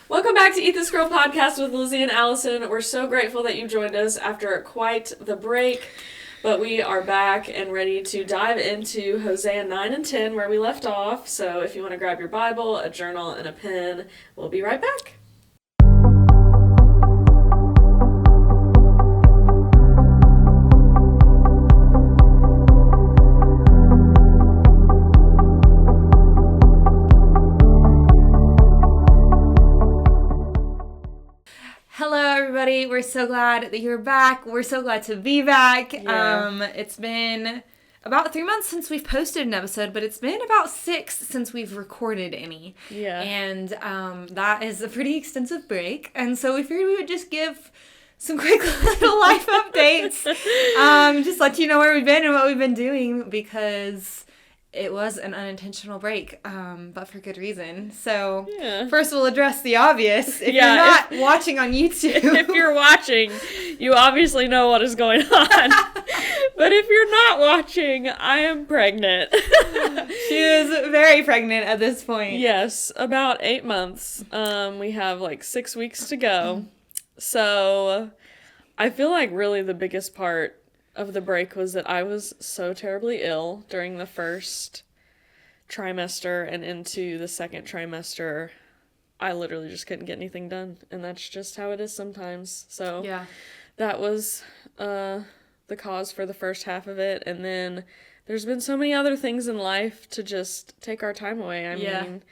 Welcome back to Eat This Girl podcast with Lizzie and Allison. We're so grateful that you joined us after quite the break, but we are back and ready to dive into Hosea 9 and 10 where we left off. So if you want to grab your Bible, a journal, and a pen, we'll be right back. We're so glad that you're back. We're so glad to be back. Yeah. It's been about 3 months since we've posted an episode, but it's been about 6 since we've recorded any. Yeah. And that is a pretty extensive break. And so we figured we would just give some quick little life updates. Just let you know where we've been and what we've been doing, because it was an unintentional break, but for good reason. So First we'll address the obvious. If you're not watching on YouTube. If you're watching, you obviously know what is going on. But if you're not watching, I am pregnant. She is very pregnant at this point. Yes, about 8 months. We have like 6 weeks to go. So I feel like really the biggest part of the break was that I was so terribly ill during the first trimester, and into the second trimester I literally just couldn't get anything done, and that's just how it is sometimes. So that was the cause for the first half of it, and then there's been so many other things in life to just take our time away. I mean,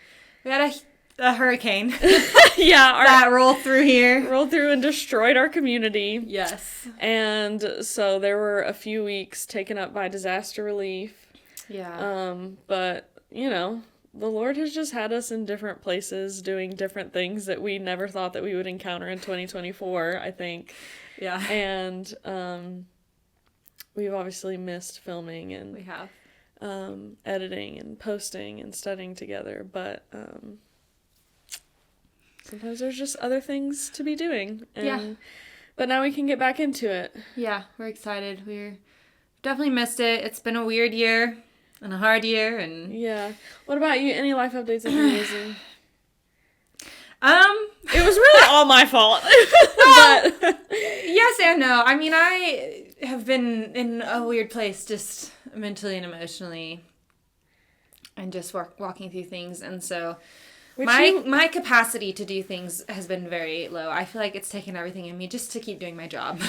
we had a hurricane that rolled through and destroyed our community. Yes. And so there were a few weeks taken up by disaster relief. But you know, the Lord has just had us in different places doing different things that we never thought that we would encounter in 2024, I think. And we've obviously missed filming and we have editing and posting and studying together, but sometimes there's just other things to be doing. But now we can get back into it. Yeah, we're excited. We're definitely missed it. It's been a weird year and a hard year. And what about you? Any life updates that you're using? It was really all my fault. But yes and no. I mean, I have been in a weird place just mentally and emotionally, and just walking through things, and so my capacity to do things has been very low. I feel like it's taken everything in me just to keep doing my job.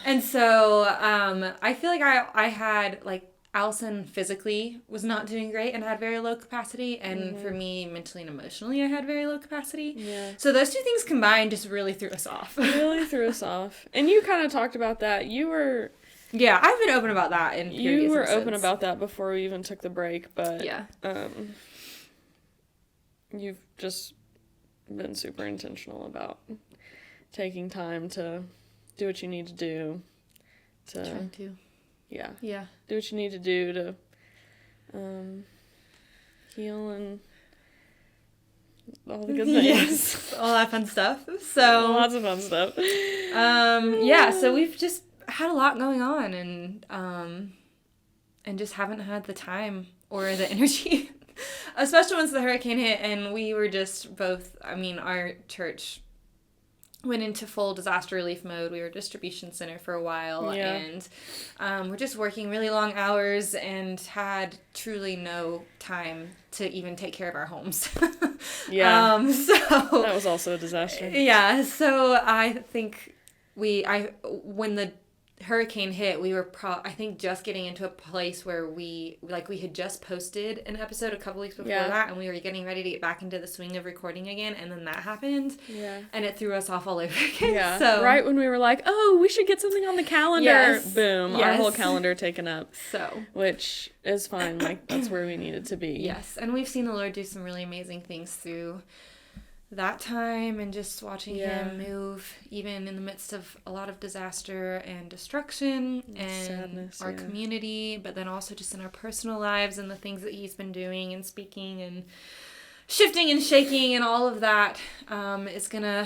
And so I feel like I had, like, Allison physically was not doing great and had very low capacity, and for me, mentally and emotionally, I had very low capacity. So those two things combined just really threw us off. And you kind of talked about that. You were... Yeah, I've been open about that in previous You were episodes. open about that before we even took the break, but... You've just been super intentional about taking time to do what you need to do. Trying to. Yeah. Do what you need to do to heal and all the good things. Yes, all that fun stuff. So lots of fun stuff. So we've just had a lot going on, and just haven't had the time or the energy. Especially once the hurricane hit, and we were just both, I mean, our church went into full disaster relief mode. We were a distribution center for a while, and we're just working really long hours and had truly no time to even take care of our homes. So that was also a disaster. So I think when the hurricane hit, we were I think just getting into a place where we had just posted an episode a couple weeks before that, and we were getting ready to get back into the swing of recording again, and then that happened, and it threw us off all over again. So right when we were like, oh, we should get something on the calendar, boom, our whole calendar taken up. So, which is fine, like, that's where we needed to be. Yes, and we've seen the Lord do some really amazing things through that time, and just watching him move even in the midst of a lot of disaster and destruction and sadness, our community, but then also just in our personal lives and the things that he's been doing and speaking and shifting and shaking, and all of that is gonna,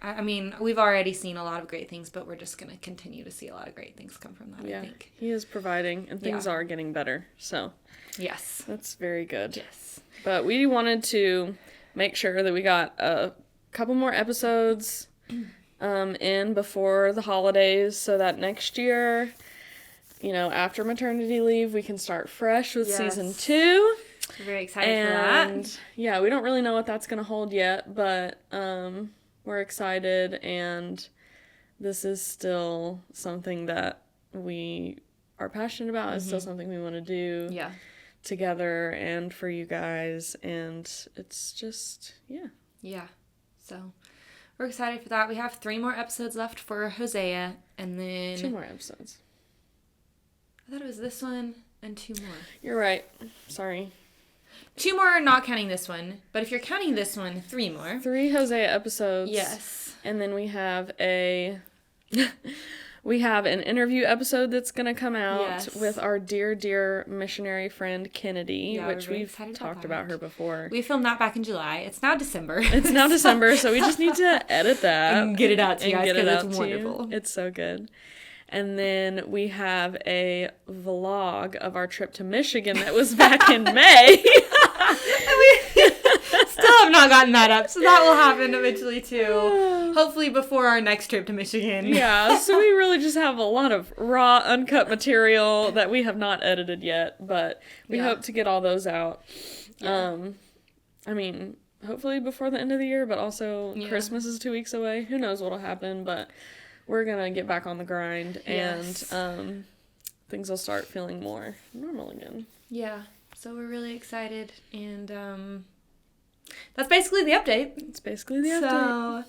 I mean, we've already seen a lot of great things, but we're just gonna continue to see a lot of great things come from that. I think he is providing, and things are getting better, so yes, that's very good. Yes, but we wanted to make sure that we got a couple more episodes in before the holidays so that next year, after maternity leave, we can start fresh with season 2. We're very excited for that. Yeah, we don't really know what that's going to hold yet, but we're excited, and this is still something that we are passionate about. It's still something we want to do together and for you guys, and it's just, Yeah. So we're excited for that. We have 3 more episodes left for Hosea, and then 2 more episodes. I thought it was this one and 2 more. You're right. Sorry. 2 more, not counting this one. But if you're counting this one, 3 more. 3 Hosea episodes. Yes. And then we have an interview episode that's going to come out with our dear missionary friend Kennedy, which we've talked about her before. We filmed that back in July. It's now December. So we just need to edit that. And get it out to you guys, because it's wonderful. It's so good. And then we have a vlog of our trip to Michigan that was back in May. We still have not gotten that up, so that will happen eventually too. Hopefully before our next trip to Michigan. Yeah, so we really just have a lot of raw, uncut material that we have not edited yet, but we hope to get all those out. Hopefully before the end of the year, but also Christmas is 2 weeks away. Who knows what'll happen, but we're gonna get back on the grind, and things will start feeling more normal again. Yeah, so we're really excited, and that's basically the update. So,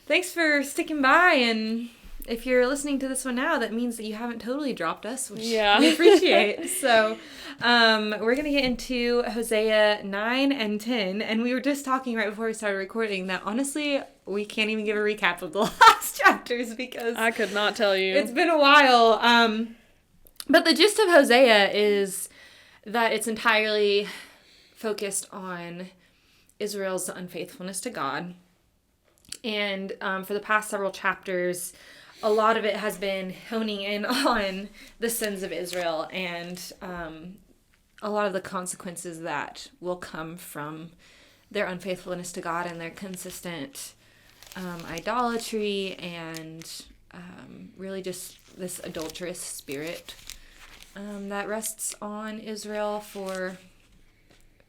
thanks for sticking by, and if you're listening to this one now, that means that you haven't totally dropped us, which we appreciate. So, we're going to get into Hosea 9 and 10, and we were just talking right before we started recording that, honestly, we can't even give a recap of the last chapters because I could not tell you. It's been a while. But the gist of Hosea is that it's entirely focused on Israel's unfaithfulness to God. And for the past several chapters, a lot of it has been honing in on the sins of Israel and a lot of the consequences that will come from their unfaithfulness to God and their consistent idolatry and really just this adulterous spirit that rests on Israel for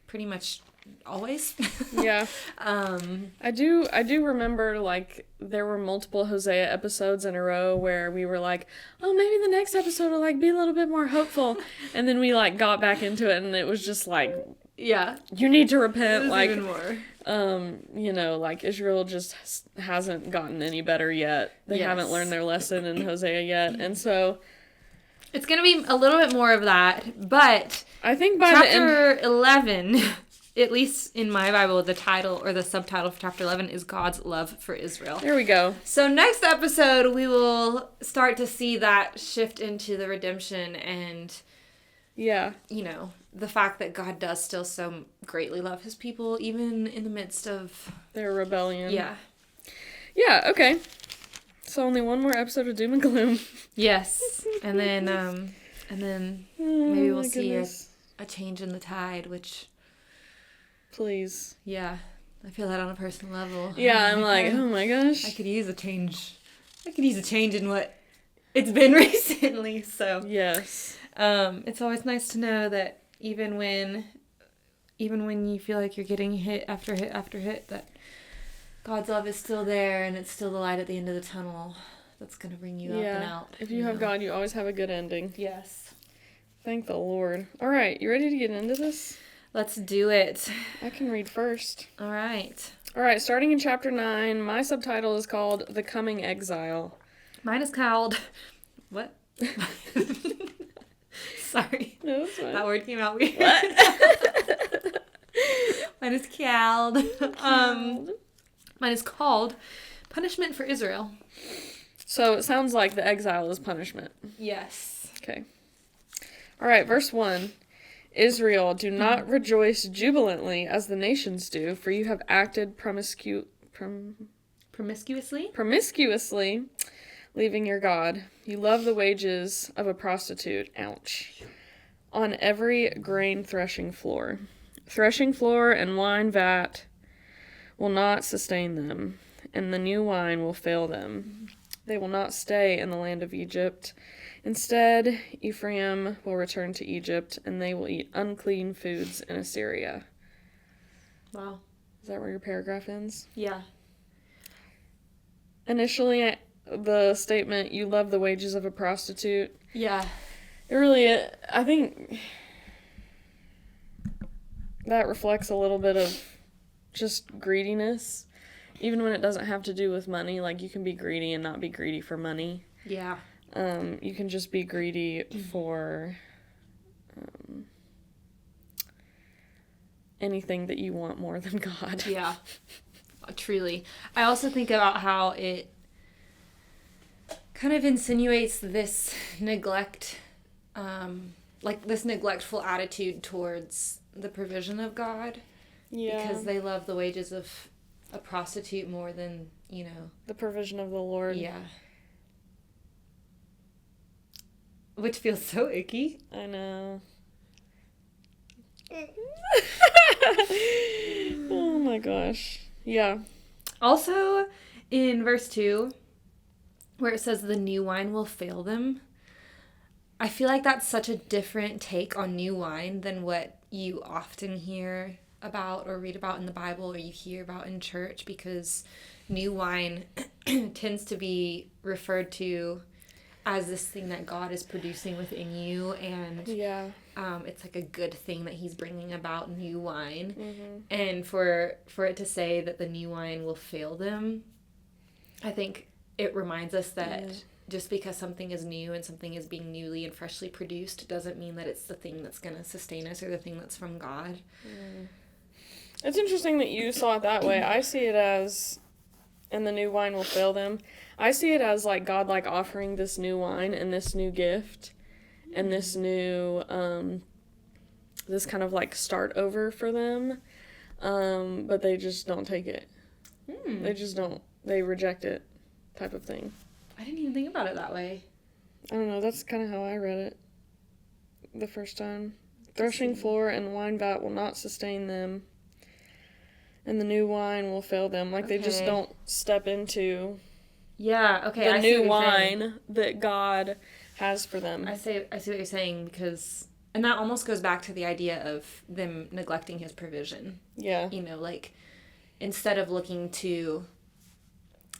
pretty much always. Yeah. I do remember, like, there were multiple Hosea episodes in a row where we were like, oh, maybe the next episode will, like, be a little bit more hopeful. And then we, like, got back into it, and it was just like, yeah, you need to repent. Like, even more. Like, Israel just hasn't gotten any better yet. They haven't learned their lesson in Hosea yet. And so it's going to be a little bit more of that, but I think by chapter 11, at least in my Bible, the title or the subtitle for chapter 11 is God's love for Israel. There we go. So next episode, we will start to see that shift into the redemption and, the fact that God does still so greatly love his people, even in the midst of their rebellion. Yeah. Yeah, okay. So only one more episode of Doom and Gloom. Yes. And then maybe we'll see a change in the tide, which... Please. Yeah. I feel that on a personal level. Yeah, I'm like, oh my gosh. I could use a change. In what it's been recently, so. Yes. It's always nice to know that even when you feel like you're getting hit after hit after hit, that God's love is still there and it's still the light at the end of the tunnel that's going to bring you up and out. If you have God, you always have a good ending. Yes. Thank the Lord. All right, you ready to get into this? Let's do it. I can read first. All right. Starting in chapter 9, my subtitle is called The Coming Exile. Mine is called... What? Sorry. No, it's fine. That word came out weird. What? Mine is called. Mine is called Punishment for Israel. So it sounds like the exile is punishment. Yes. Okay. All right, verse 1. Israel, do not rejoice jubilantly as the nations do, for you have acted promiscuously, leaving your God. You love the wages of a prostitute. Ouch. On every grain threshing floor and wine vat, will not sustain them, and the new wine will fail them. They will not stay in the land of Egypt. Instead, Ephraim will return to Egypt, and they will eat unclean foods in Assyria. Wow. Is that where your paragraph ends? Yeah. Initially, the statement, you love the wages of a prostitute. Yeah. It really, I think that reflects a little bit of just greediness. Even when it doesn't have to do with money, like you can be greedy and not be greedy for money. Yeah. You can just be greedy for anything that you want more than God. Yeah. Truly. I also think about how it kind of insinuates this neglect, like this neglectful attitude towards the provision of God. Yeah. Because they love the wages of a prostitute more than, the provision of the Lord. Yeah. Which feels so icky. I know. Oh my gosh. Yeah. Also, in verse 2, where it says the new wine will fail them, I feel like that's such a different take on new wine than what you often hear about or read about in the Bible or you hear about in church, because new wine tends to be referred to as this thing that God is producing within you, and Yeah. it's like a good thing that he's bringing about new wine. Mm-hmm. And for it to say that the new wine will fail them, I think it reminds us that just because something is new and something is being newly and freshly produced doesn't mean that it's the thing that's going to sustain us or the thing that's from God. Mm. It's interesting that you saw it that way. I see it as, and the new wine will fail them. I see it as like God like offering this new wine and this new gift and this new, this kind of like start over for them. But they just don't take it. They just don't. They reject it type of thing. I didn't even think about it that way. I don't know. That's kind of how I read it the first time. Threshing floor and wine vat will not sustain them, and the new wine will fail them. Like, they just don't step into the new wine that God has for them. I see what you're saying, because, and that almost goes back to the idea of them neglecting his provision. Yeah. Like, instead of looking to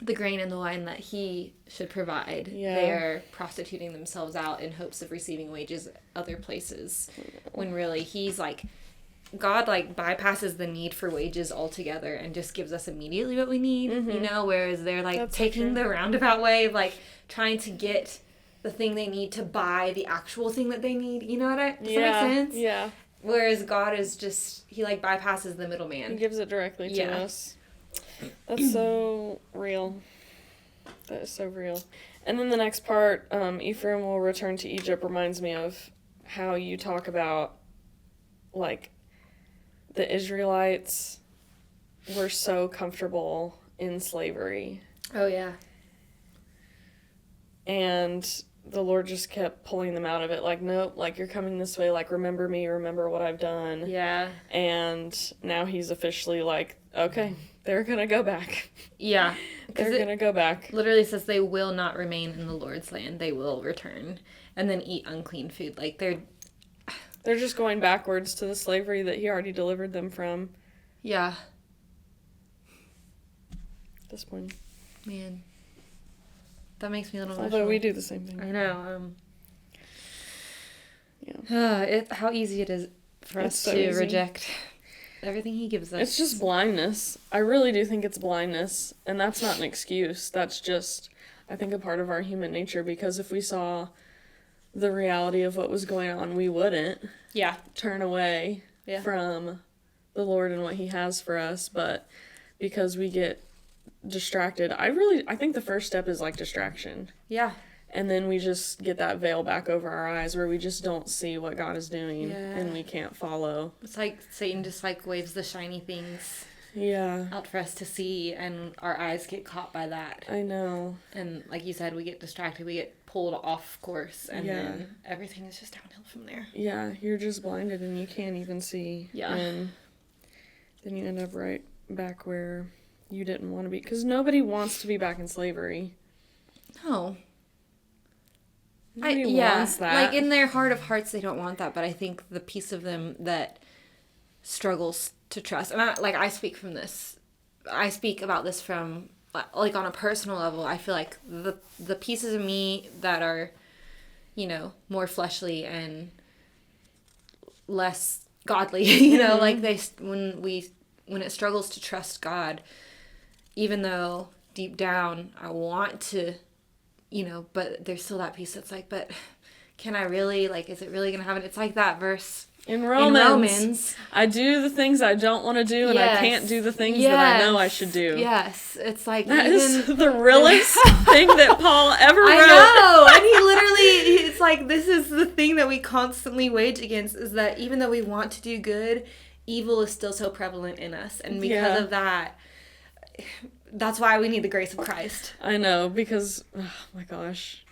the grain and the wine that he should provide, they're prostituting themselves out in hopes of receiving wages other places, when really he's like, God like bypasses the need for wages altogether and just gives us immediately what we need, whereas they're like taking the roundabout way of like trying to get the thing they need to buy the actual thing that they need. You know what does that make sense? Yeah. Whereas God is just, he like bypasses the middleman. He gives it directly to us. That's so real. That is so real. And then the next part, Ephraim will return to Egypt, reminds me of how you talk about, like, the Israelites were so comfortable in slavery. Oh, yeah. And the Lord just kept pulling them out of it. Like, nope, like, you're coming this way. Like, remember me, remember what I've done. Yeah. And now he's officially like, okay, they're going to go back. Yeah. They're going to go back. Literally says they will not remain in the Lord's land. They will return and then eat unclean food. Like, they're just going backwards to the slavery that he already delivered them from. Yeah. Disappointing. Man. That makes me a little emotional. Although we do the same thing. I know. Yeah. How easy it is for us to reject everything he gives us. It's just blindness. I really do think it's blindness. And that's not an excuse. That's just, I think, a part of our human nature. Because if we saw the reality of what was going on, we wouldn't turn away from the Lord and what he has for us. But because we get distracted, I think the first step is like distraction. Yeah. And then we just get that veil back over our eyes where we just don't see what God is doing and we can't follow. It's like Satan just like waves the shiny things out for us to see, and our eyes get caught by that. I know. And like you said, we get distracted, we get pulled off course, and then everything is just downhill from there. Yeah, you're just blinded and you can't even see. Yeah. And then you end up right back where you didn't want to be? Because nobody wants to be back in slavery. No. Nobody wants that. Like in their heart of hearts, they don't want that. But I think the piece of them that struggles to trust, and I speak from this. I speak about this from like on a personal level. I feel like the pieces of me that are, more fleshly and less godly, like when it struggles to trust God, even though deep down I want to, but there's still that piece that's like, but can I really, is it really going to happen? It's like that verse in Romans, I do the things I don't want to do, and I can't do the things that I know I should do. Yes, it's like that is the realest thing that Paul ever wrote. I know, and he literally, it's like, this is the thing that we constantly wage against, is that even though we want to do good, evil is still so prevalent in us, and because of that, that's why we need the grace of Christ. I know, because, oh my gosh,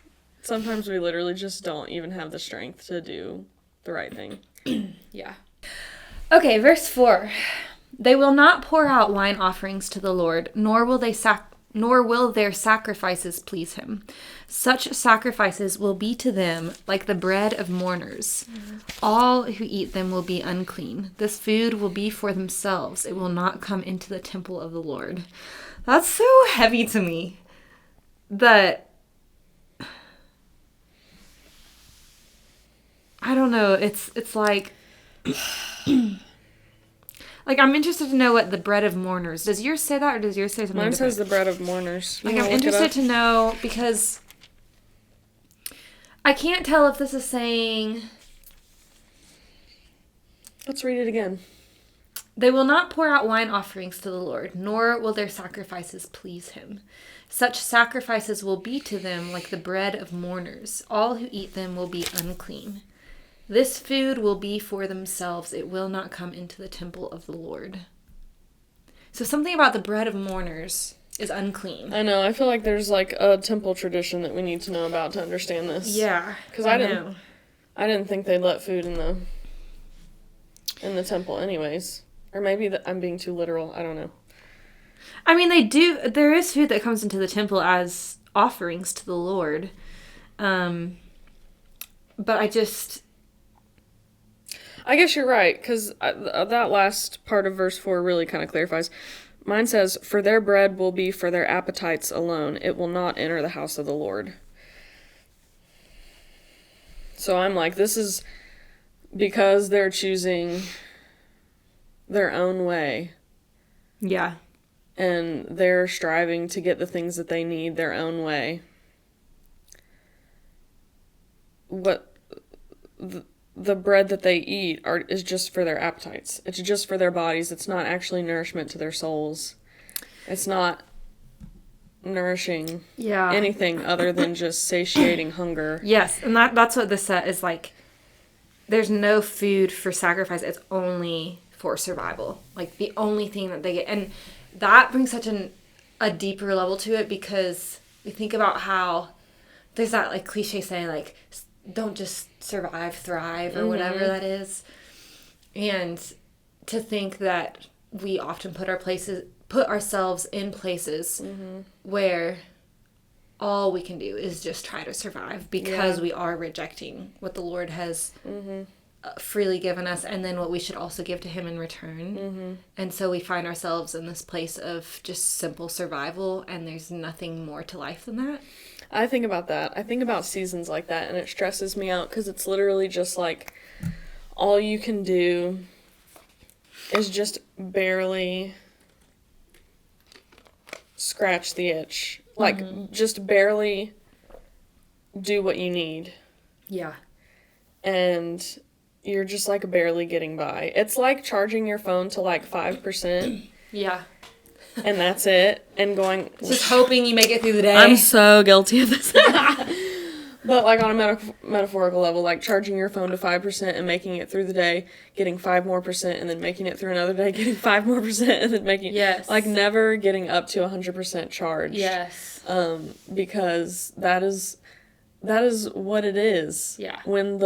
sometimes we literally just don't even have the strength to do the right thing. Yeah. Okay, verse 4. They will not pour out wine offerings to the Lord, nor will their sacrifices please him. Such sacrifices will be to them like the bread of mourners. Mm-hmm. All who eat them will be unclean. This food will be for themselves. It will not come into the temple of the Lord. That's so heavy to me. That, I don't know, it's like, I'm interested to know what the bread of mourners, does yours say that, or does yours say something Mine different? says the bread of mourners. I'm interested to know, because I can't tell if this is saying, let's read it again. They will not pour out wine offerings to the Lord, nor will their sacrifices please him. Such sacrifices will be to them like the bread of mourners. All who eat them will be unclean. This food will be for themselves. It will not come into the temple of the Lord. So something about the bread of mourners is unclean. I know. I feel like there's a temple tradition that we need to know about to understand this. Yeah. Because I didn't think they'd let food in the temple anyways. Or maybe I'm being too literal. I don't know. I mean, they do. There is food that comes into the temple as offerings to the Lord. But I guess you're right, because that last part of verse 4 really kind of clarifies. Mine says, for their bread will be for their appetites alone. It will not enter the house of the Lord. So I'm like, this is because they're choosing their own way. Yeah. And they're striving to get the things that they need their own way. What the bread that they eat is just for their appetites. It's just for their bodies. It's not actually nourishment to their souls. It's not nourishing anything other than just satiating hunger. Yes, and that's what this is like. There's no food for sacrifice. It's only for survival. Like, the only thing that they get. And that brings such a deeper level to it, because we think about how there's that cliche saying don't just survive, thrive, or whatever that is. And to think that we often put ourselves in places where all we can do is just try to survive, because we are rejecting what the Lord has freely given us, and then what we should also give to him in return. And so we find ourselves in this place of just simple survival, and there's nothing more to life than that. I think about that. I think about seasons like that, and it stresses me out, because it's literally just all you can do is just barely scratch the itch. Just barely do what you need. Yeah. And you're just barely getting by. It's like charging your phone to 5%. Yeah. And that's it. And going... Just hoping you make it through the day. I'm so guilty of this. But on a metaphorical level, charging your phone to 5% and making it through the day, getting 5% more, and then making it through another day, getting 5% more, and then making... Yes. Never getting up to 100% charge. Yes. Because that is what it is. Yeah. When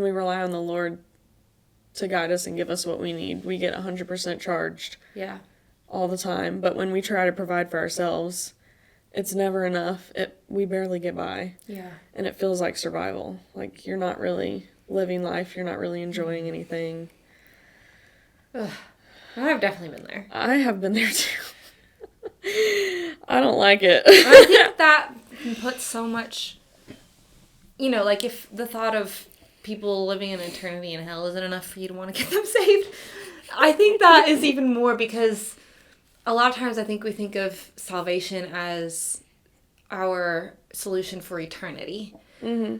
we rely on the Lord to guide us and give us what we need. We get 100% charged Yeah. all the time. But when we try to provide for ourselves, it's never enough. We barely get by. Yeah. And it feels like survival. Like, you're not really living life. You're not really enjoying anything. Ugh. I've definitely been there. I have been there too. I don't like it. I think that can put so much, like if the thought of people living in eternity in hell isn't enough for you to want to get them saved, I think that is even more, because a lot of times I think we think of salvation as our solution for eternity. Mm-hmm.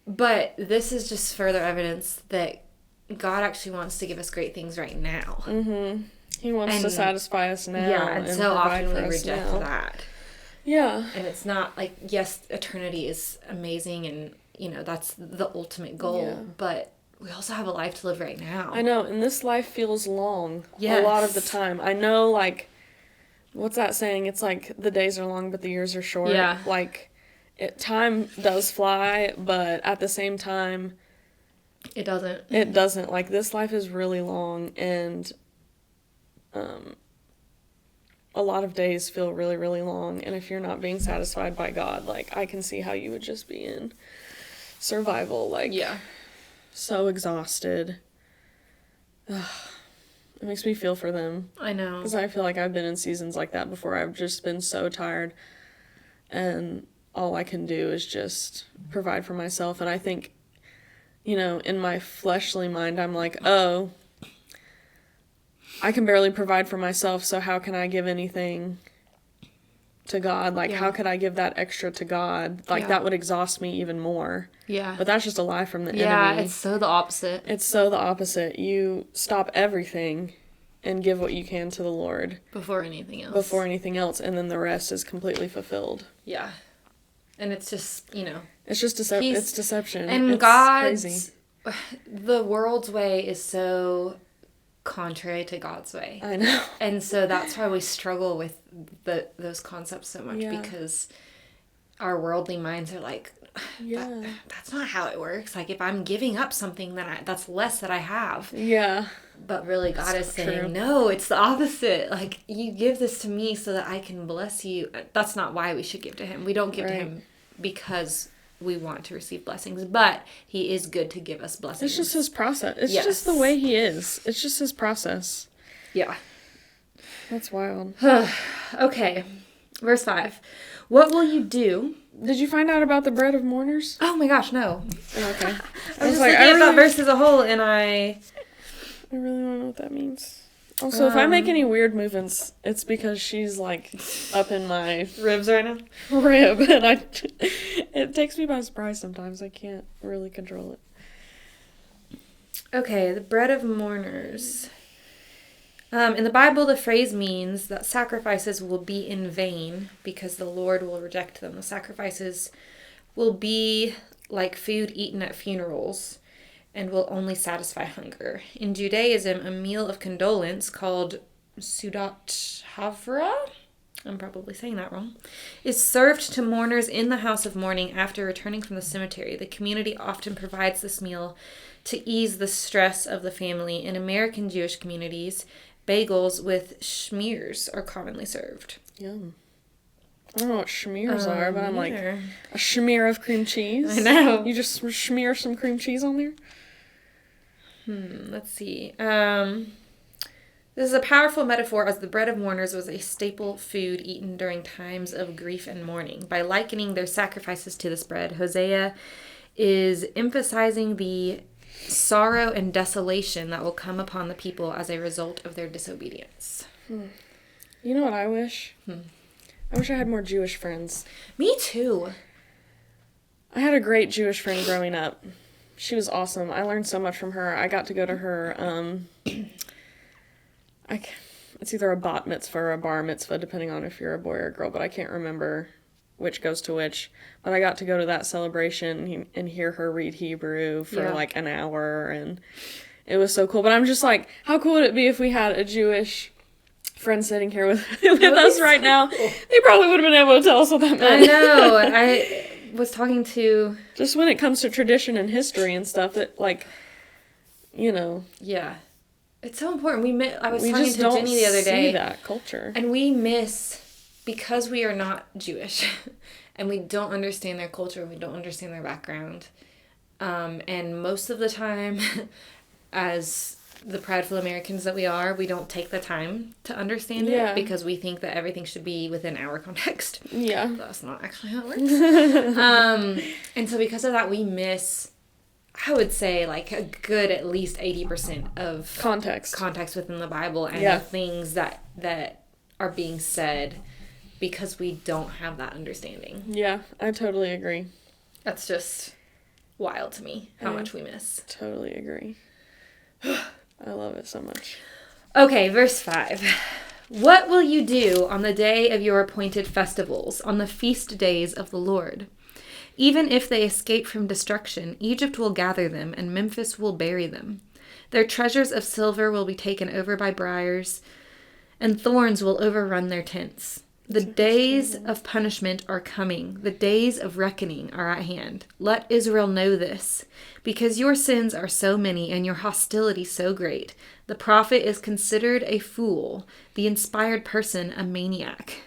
But this is just further evidence that God actually wants to give us great things right now. Mm-hmm. He wants to satisfy us now. Yeah, and so often we reject now. that. Yeah. And it's not like, yes, eternity is amazing and, that's the ultimate goal. Yeah. But we also have a life to live right now. I know, and this life feels long Yes. a lot of the time. I know, like, what's that saying? It's like the days are long, but the years are short. Yeah. Like, time does fly, but at the same time, It doesn't. it doesn't. Like, this life is really long, and a lot of days feel really, really long. And if you're not being satisfied by God, like, I can see how you would just be in survival. Like, Yeah. so exhausted. Ugh. It makes me feel for them. I know. Because I feel like I've been in seasons like that before. I've just been so tired. And all I can do is just provide for myself. And I think, in my fleshly mind, I'm like, oh, I can barely provide for myself, so how can I give anything to God? Like, how could I give that extra to God? Like, that would exhaust me even more. Yeah. But that's just a lie from the enemy. Yeah, it's so the opposite. It's so the opposite. You stop everything and give what you can to the Lord. Before anything else. And then the rest is completely fulfilled. Yeah. And it's just, It's just it's deception. And it's God's, crazy. The world's way is so contrary to God's way. I know. And so that's why we struggle with those concepts so much, because our worldly minds are like, that's not how it works. Like, if I'm giving up something, that's less that I have. Yeah. But really, God is saying, no, it's the opposite. Like, you give this to me so that I can bless you. That's not why we should give to him. We don't give to him because we want to receive blessings, but he is good to give us blessings. It's just his process. It's just the way he is. It's just his process. Yeah. That's wild. Okay. Verse 5. What will you do? Did you find out about the bread of mourners? Oh my gosh, no. Okay. I was just looking at that verse as a whole, and I really want to know what that means. Also, if I make any weird movements, it's because she's, like, up in my ribs right now. Rib, and it takes me by surprise sometimes. I can't really control it. Okay, the bread of mourners. In the Bible, the phrase means that sacrifices will be in vain because the Lord will reject them. The sacrifices will be like food eaten at funerals and will only satisfy hunger. In Judaism, a meal of condolence called Sudat Havra, I'm probably saying that wrong, is served to mourners in the house of mourning after returning from the cemetery. The community often provides this meal to ease the stress of the family. In American Jewish communities, bagels with schmears are commonly served. Yum. I don't know what schmears are, but I'm like, a schmear of cream cheese? I know. You just smear some cream cheese on there? Let's see. This is a powerful metaphor, as the bread of mourners was a staple food eaten during times of grief and mourning. By likening their sacrifices to this bread, Hosea is emphasizing the sorrow and desolation that will come upon the people as a result of their disobedience. You know what I wish? I wish I had more Jewish friends. Me too. I had a great Jewish friend growing up. She was awesome. I learned so much from her. I got to go to her, it's either a bat mitzvah or a bar mitzvah, depending on if you're a boy or a girl, but I can't remember which goes to which. But I got to go to that celebration and hear her read Hebrew for like an hour, and it was so cool. But I'm just like, how cool would it be if we had a Jewish friend sitting here with us right now? They probably would have been able to tell us what that meant. I know. I was talking to... Just when it comes to tradition and history and stuff, that, like, you know. Yeah. It's so important. I was We talking just to don't Jenny the other day. see that culture. And we miss, because we are not Jewish, and we don't understand their culture, we don't understand their background. And most of the time, as the prideful Americans that we are, we don't take the time to understand it because we think that everything should be within our context. Yeah. That's not actually how it works. And so because of that, we miss, I would say, like a good at least 80% of context within the Bible and the things that are being said because we don't have that understanding. Yeah, I totally agree. That's just wild to me how much we miss. Totally agree. I love it so much. Okay, verse 5. What will you do on the day of your appointed festivals, on the feast days of the Lord? Even if they escape from destruction, Egypt will gather them, and Memphis will bury them. Their treasures of silver will be taken over by briars, and thorns will overrun their tents. The days of punishment are coming. The days of reckoning are at hand. Let Israel know this. Because your sins are so many and your hostility so great, the prophet is considered a fool, the inspired person a maniac.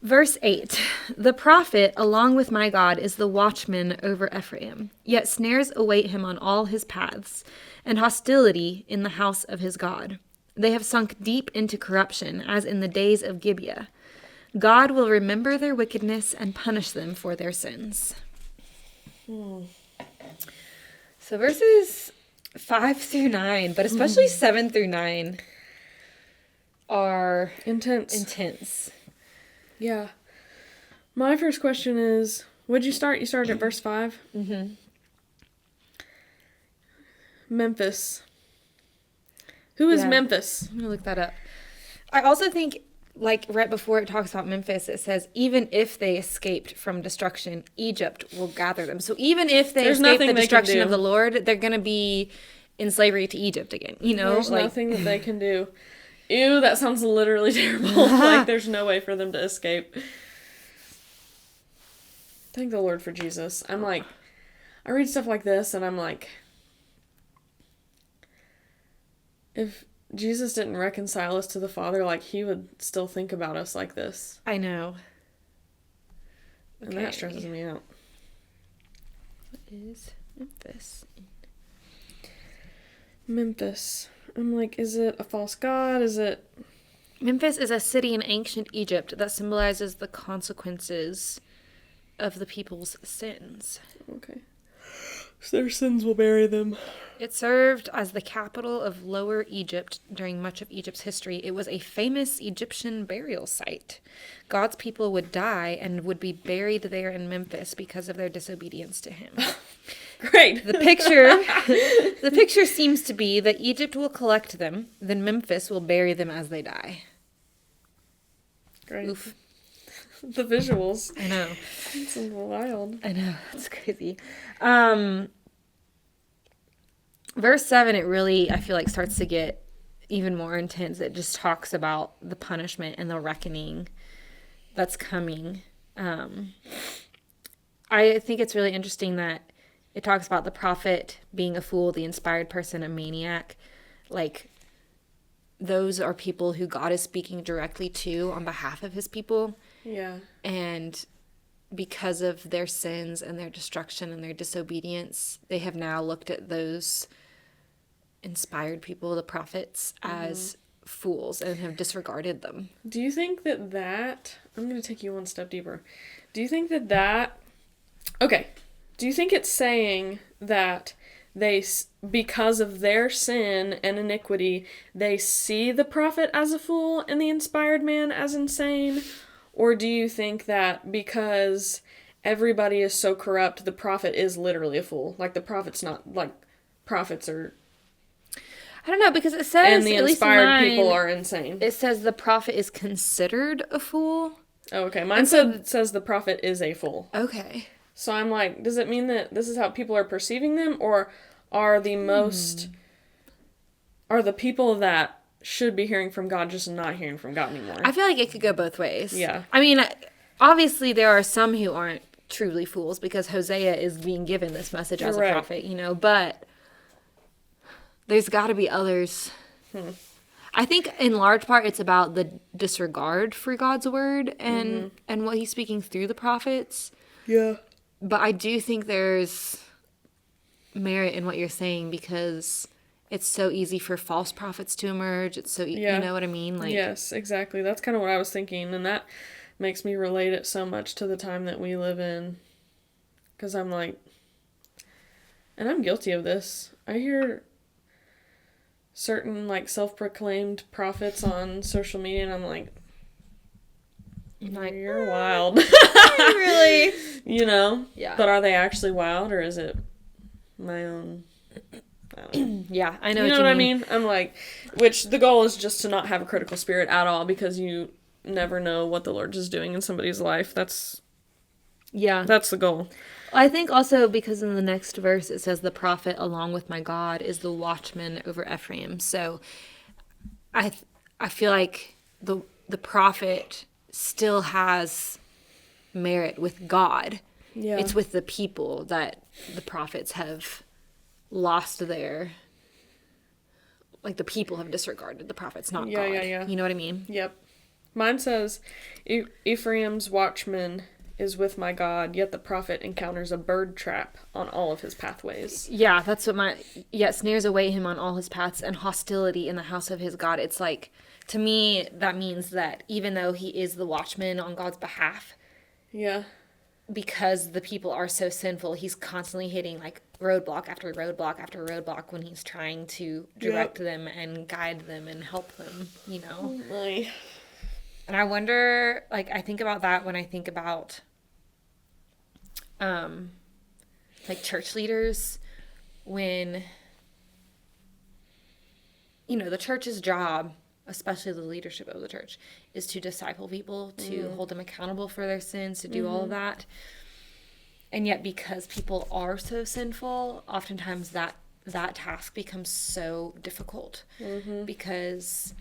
Verse 8. The prophet, along with my God, is the watchman over Ephraim. Yet snares await him on all his paths, and hostility in the house of his God. They have sunk deep into corruption, as in the days of Gibeah. God will remember their wickedness and punish them for their sins. So verses 5 through 9, but especially 7 through 9, are intense. Yeah. My first question is, what'd you start? You started at verse 5? Mm-hmm. Memphis. Who is Memphis? I'm going to look that up. I also think, like, right before it talks about Memphis, it says, even if they escaped from destruction, Egypt will gather them. So even if they escape the destruction of the Lord, they're going to be in slavery to Egypt again. You know? There's nothing that they can do. Ew, that sounds literally terrible. Like, there's no way for them to escape. Thank the Lord for Jesus. I'm like, I read stuff like this, and I'm like, if Jesus didn't reconcile us to the Father, like, he would still think about us like this. I know. And that stresses me out. What is Memphis? Memphis. I'm like, is it a false god? Is it... Memphis is a city in ancient Egypt that symbolizes the consequences of the people's sins. Okay. So their sins will bury them. It served as the capital of Lower Egypt during much of Egypt's history. It was a famous Egyptian burial site. God's people would die and would be buried there in Memphis because of their disobedience to him. Great. The picture seems to be that Egypt will collect them, then Memphis will bury them as they die. Great. Oof. The visuals. I know. It's wild. I know. It's crazy. Verse 7, it really, I feel like, starts to get even more intense. It just talks about the punishment and the reckoning that's coming. I think it's really interesting that it talks about the prophet being a fool, the inspired person a maniac. Like, those are people who God is speaking directly to on behalf of his people. Yeah. And because of their sins and their destruction and their disobedience, they have now looked at those inspired people, the prophets, as fools and have disregarded them. Do you think that I'm going to take you one step deeper. Do you think that okay, do you think it's saying that they, because of their sin and iniquity, they see the prophet as a fool and the inspired man as insane? Or do you think that because everybody is so corrupt, the prophet is literally a fool? Like, the prophet's not, like, prophets are... I don't know, because it says, and the inspired people are insane. It says the prophet is considered a fool. Oh, okay. Mine says the prophet is a fool. Okay. So I'm like, does it mean that this is how people are perceiving them? Or are the are the people that should be hearing from God just not hearing from God anymore? I feel like it could go both ways. Yeah. I mean, obviously there are some who aren't truly fools because Hosea is being given this message as a prophet, you know, but There's got to be others. I think in large part it's about the disregard for God's word and what he's speaking through the prophets. Yeah. But I do think there's merit in what you're saying because it's so easy for false prophets to emerge. It's so, you know what I mean? Like, yes, exactly. That's kind of what I was thinking. And that makes me relate it so much to the time that we live in. Because I'm like, and I'm guilty of this. I hear certain like self-proclaimed prophets on social media and I'm like, you're wild. really? You know? Yeah. But are they actually wild or is it my own... I don't know. Yeah, I know you what know you what mean. I mean? I'm like, which the goal is just to not have a critical spirit at all because you never know what the Lord is doing in somebody's life. That's the goal. I think also because in the next verse it says the prophet along with my God is the watchman over Ephraim. So I feel like the prophet still has merit with God. Yeah. It's with the people that the prophets have lost their, like the people have disregarded the prophets, not God. Yeah. You know what I mean? Yep. Mine says, Ephraim's watchman is with my God, yet the prophet encounters a bird trap on all of his pathways. Yeah, that's what snares await him on all his paths and hostility in the house of his God. It's like, to me, that means that even though he is the watchman on God's behalf, Yeah. because the people are so sinful, he's constantly hitting like roadblock after roadblock after roadblock when he's trying to direct them and guide them and help them, you know? Oh my. And I wonder, like, I think about that when I think about, like, church leaders, when, you know, the church's job, especially the leadership of the church, is to disciple people, to hold them accountable for their sins, to do all of that. And yet, because people are so sinful, oftentimes that task becomes so difficult because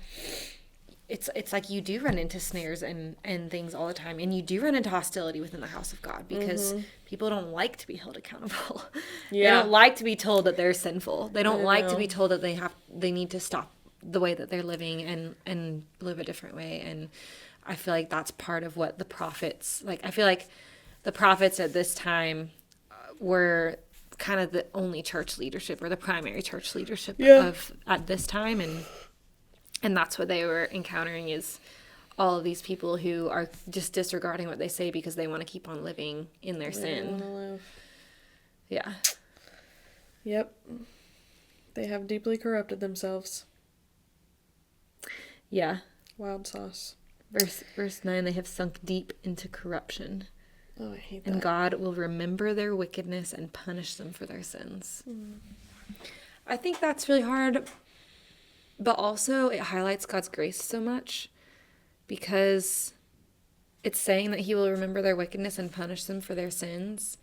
it's like you do run into snares and things all the time, and you do run into hostility within the house of God because people don't like to be held accountable. They don't like to be told that they're sinful. They don't like to be told that they need to stop the way that they're living and live a different way. And I feel like that's part of what the prophets, like, I feel like the prophets at this time were kind of the only church leadership or the primary church leadership of at this time, and that's what they were encountering is all of these people who are just disregarding what they say because they want to keep on living in their sin. Yeah. Yep. They have deeply corrupted themselves. Yeah. Wild sauce. Verse 9, they have sunk deep into corruption. Oh, I hate that. And God will remember their wickedness and punish them for their sins. I think that's really hard, but also it highlights God's grace so much because it's saying that he will remember their wickedness and punish them for their sins.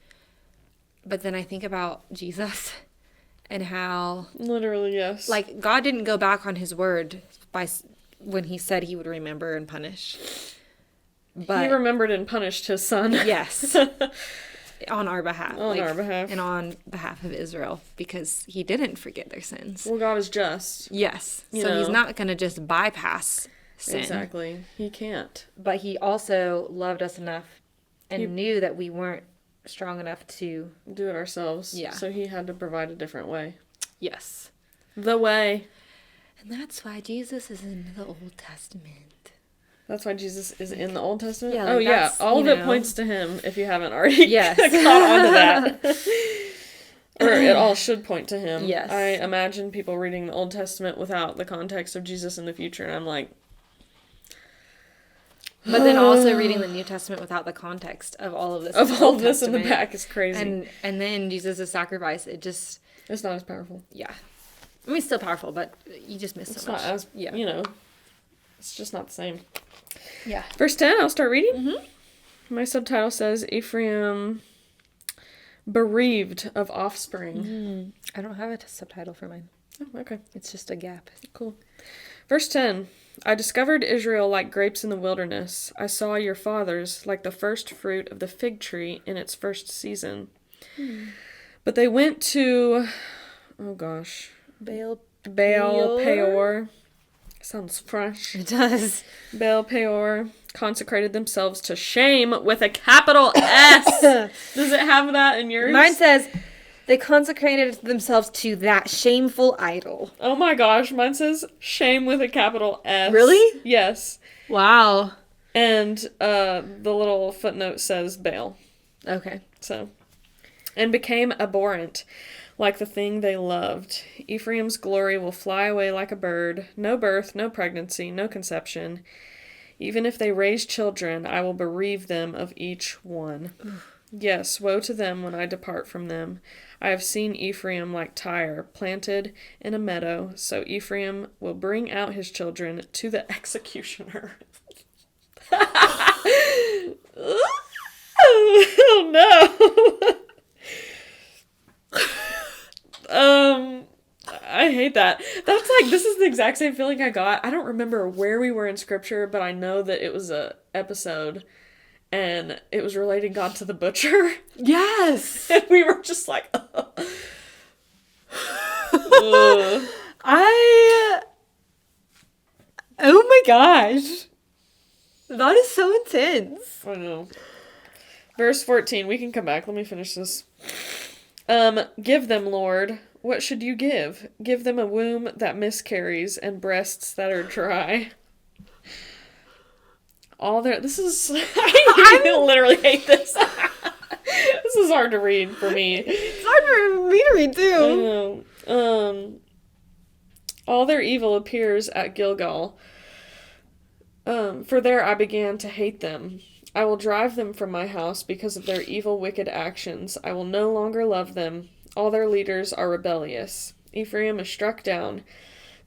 But then I think about Jesus and how... Literally, yes. Like, God didn't go back on his word when he said he would remember and punish. But he remembered and punished his son. Yes. On our behalf. On our behalf. And on behalf of Israel, because he didn't forget their sins. Well, God is just. Yes. So he's not going to just bypass sin. Exactly. He can't. But he also loved us enough and knew that we weren't strong enough to do it ourselves. Yeah. So he had to provide a different way. Yes. The way. And that's why Jesus is in the Old Testament. That's why Jesus is in the Old Testament? Yeah, like all of it points to him, if you haven't already caught on to that. Or it all should point to him. Yes. I imagine people reading the Old Testament without the context of Jesus in the future, and I'm like... But then also reading the New Testament without the context of all of this. Of all this in the back is crazy. And then Jesus' sacrifice, it just... It's not as powerful. Yeah. I mean, it's still powerful, but you just miss so much. It's not as, you know, it's just not the same. Yeah. Verse 10, I'll start reading. My subtitle says, Ephraim bereaved of offspring. I don't have a subtitle for mine. Oh, okay. It's just a gap. Cool. Verse 10, I discovered Israel like grapes in the wilderness. I saw your fathers like the first fruit of the fig tree in its first season. But they went to, oh gosh, Baal Baal, Peor? Peor. Sounds French. It does. Baal, Peor consecrated themselves to shame with a capital S. Does it have that in yours? Mine says, they consecrated themselves to that shameful idol. Oh my gosh, mine says shame with a capital S. Really? Yes. Wow. And the little footnote says Baal. Okay. So, and became abhorrent, like the thing they loved. Ephraim's glory will fly away like a bird. No birth, no pregnancy, no conception. Even if they raise children, I will bereave them of each one. Yes, woe to them when I depart from them. I have seen Ephraim like Tyre, planted in a meadow, so Ephraim will bring out his children to the executioner. Oh no. I hate that. That's like, this is the exact same feeling I got. I don't remember where we were in scripture, but I know that it was a episode and it was relating God to the butcher. Yes. And we were just like, ugh. Oh my gosh. That is so intense. I know. Verse 14, we can come back. Let me finish this. Give them, Lord. What should you give? Give them a womb that miscarries and breasts that are dry. This is, I literally hate this. This is hard to read for me. It's hard for me to read too. I know. All their evil appears at Gilgal. For there I began to hate them. I will drive them from my house because of their evil, wicked actions. I will no longer love them. All their leaders are rebellious. Ephraim is struck down.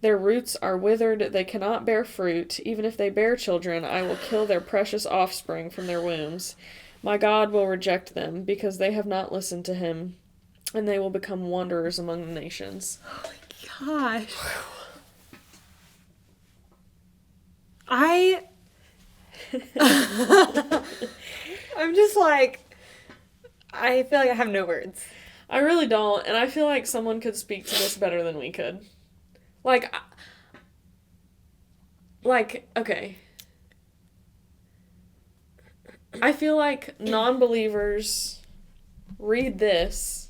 Their roots are withered. They cannot bear fruit. Even if they bear children, I will kill their precious offspring from their wombs. My God will reject them because they have not listened to him, and they will become wanderers among the nations. Oh my gosh. I'm just like, I feel like I have no words. I really don't, and I feel like someone could speak to this better than we could. Okay. I feel like non-believers read this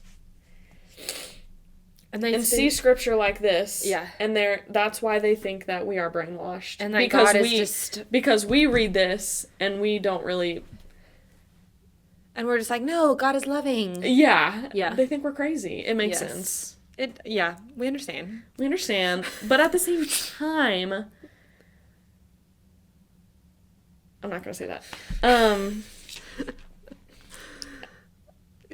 and see scripture like this. Yeah. And that's why they think that we are brainwashed. And that God is just... Because we read this and we don't really... And we're just like, no, God is loving. Yeah. Yeah. They think we're crazy. It makes sense. Yeah, we understand. We understand. But at the same time... I'm not going to say that.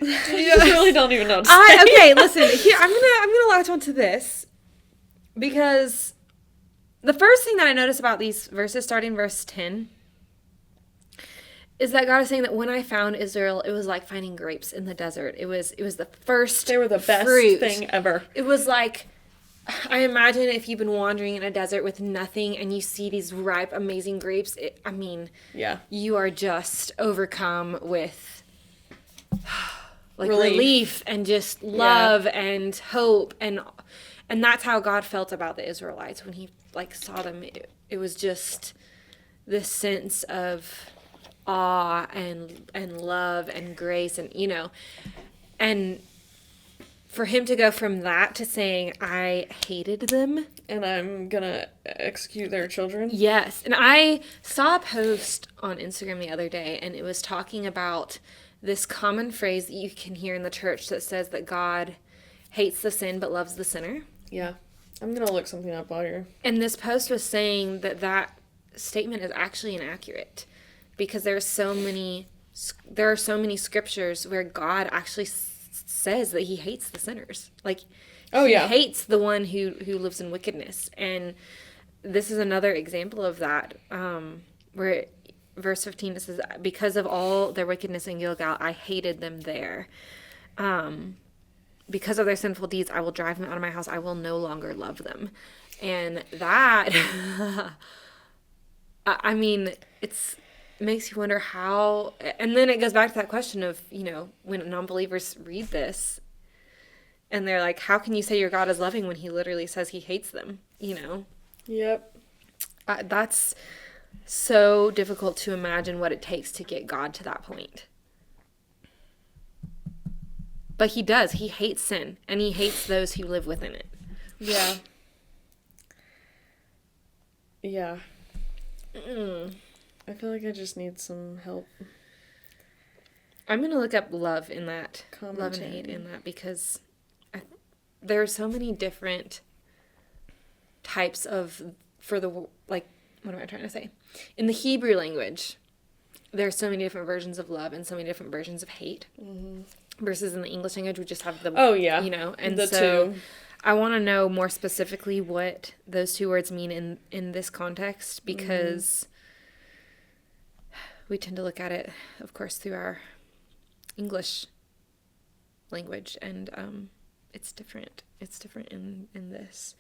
I just really don't even know what to say. Okay, listen. Here, I'm gonna latch onto this because the first thing that I notice about these verses, starting verse 10, is that God is saying that when I found Israel, it was like finding grapes in the desert. It was the first. They were the best fruit. thing ever. It was like, I imagine if you've been wandering in a desert with nothing and you see these ripe, amazing grapes. Yeah, you are just overcome with relief and just love and hope, and that's how God felt about the Israelites when he saw them. It was just this sense of awe and love and grace, and for him to go from that to saying, I hated them. And I'm gonna execute their children. Yes. And I saw a post on Instagram the other day, and it was talking about this common phrase that you can hear in the church that says that God hates the sin but loves the sinner. Yeah. I'm gonna look something up while you're... And this post was saying that statement is actually inaccurate because there are so many scriptures where God actually says that he hates the sinners. He hates the one who lives in wickedness. And this is another example of that, where verse 15, it says, because of all their wickedness in Gilgal, I hated them there. Because of their sinful deeds, I will drive them out of my house. I will no longer love them. And that, it makes you wonder how, and then it goes back to that question of, when non-believers read this, And they're like, how can you say your God is loving when he literally says he hates them? You know? Yep. That's so difficult to imagine what it takes to get God to that point. But he does. He hates sin, and he hates those who live within it. Yeah. Yeah. I feel like I just need some help. I'm going to look up love in that. Commentary. Love and hate in that, because there are so many different types of, what am I trying to say? In the Hebrew language, there are so many different versions of love and so many different versions of hate. Mm-hmm. Versus in the English language, we just have the, you know, and the so two. I want to know more specifically what those two words mean in this context, because we tend to look at it, of course, through our English language, and it's different. It's different in this.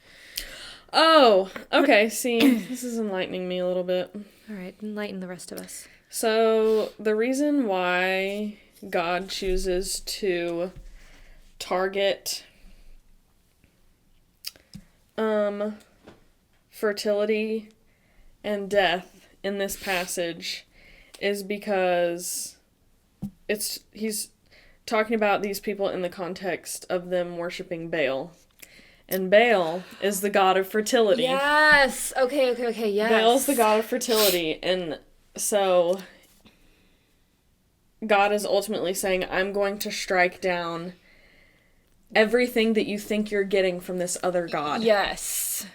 Oh, okay. See, this is enlightening me a little bit. All right, enlighten the rest of us. So, the reason why God chooses to target fertility and death in this passage is because he's talking about these people in the context of them worshiping Baal. And Baal is the god of fertility. Yes. Okay, yes. Baal's the god of fertility, and so God is ultimately saying, I'm going to strike down everything that you think you're getting from this other god. Yes.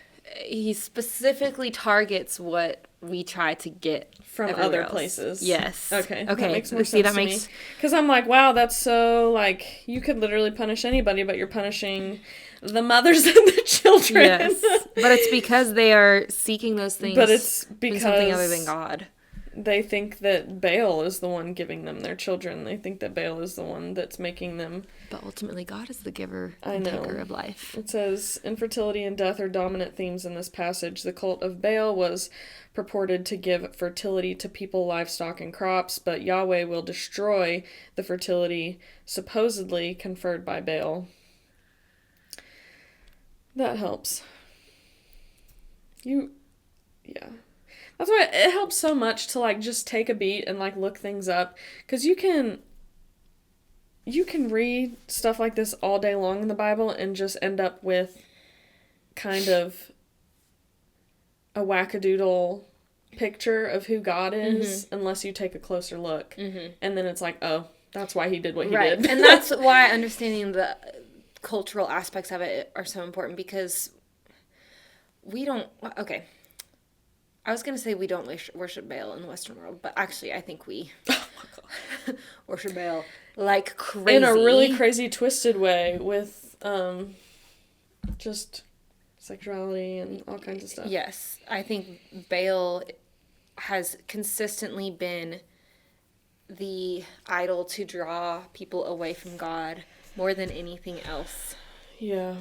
He specifically targets what we try to get from other places. Yes. Okay. That makes more sense to me. Because I'm like, wow, that's so, like, you could literally punish anybody, but you're punishing the mothers and the children. Yes. But it's because they are seeking those things. But it's because something other than God. They think that Baal is the one giving them their children. They think that Baal is the one that's making them. But ultimately, God is the giver and taker of life. It says, infertility and death are dominant themes in this passage. The cult of Baal was purported to give fertility to people, livestock, and crops, but Yahweh will destroy the fertility supposedly conferred by Baal. That helps. Yeah. That's why it helps so much to, like, just take a beat and, like, look things up. Because you can read stuff like this all day long in the Bible and just end up with kind of a wackadoodle picture of who God is, unless you take a closer look. Mm-hmm. And then it's like, oh, that's why he did what he did. And that's why understanding the cultural aspects of it are so important, because we don't... Okay. I was going to say we don't worship Baal in the Western world, but actually I think we worship Baal like crazy. In a really crazy, twisted way with just sexuality and all kinds of stuff. Yes. I think Baal has consistently been the idol to draw people away from God more than anything else. Yeah.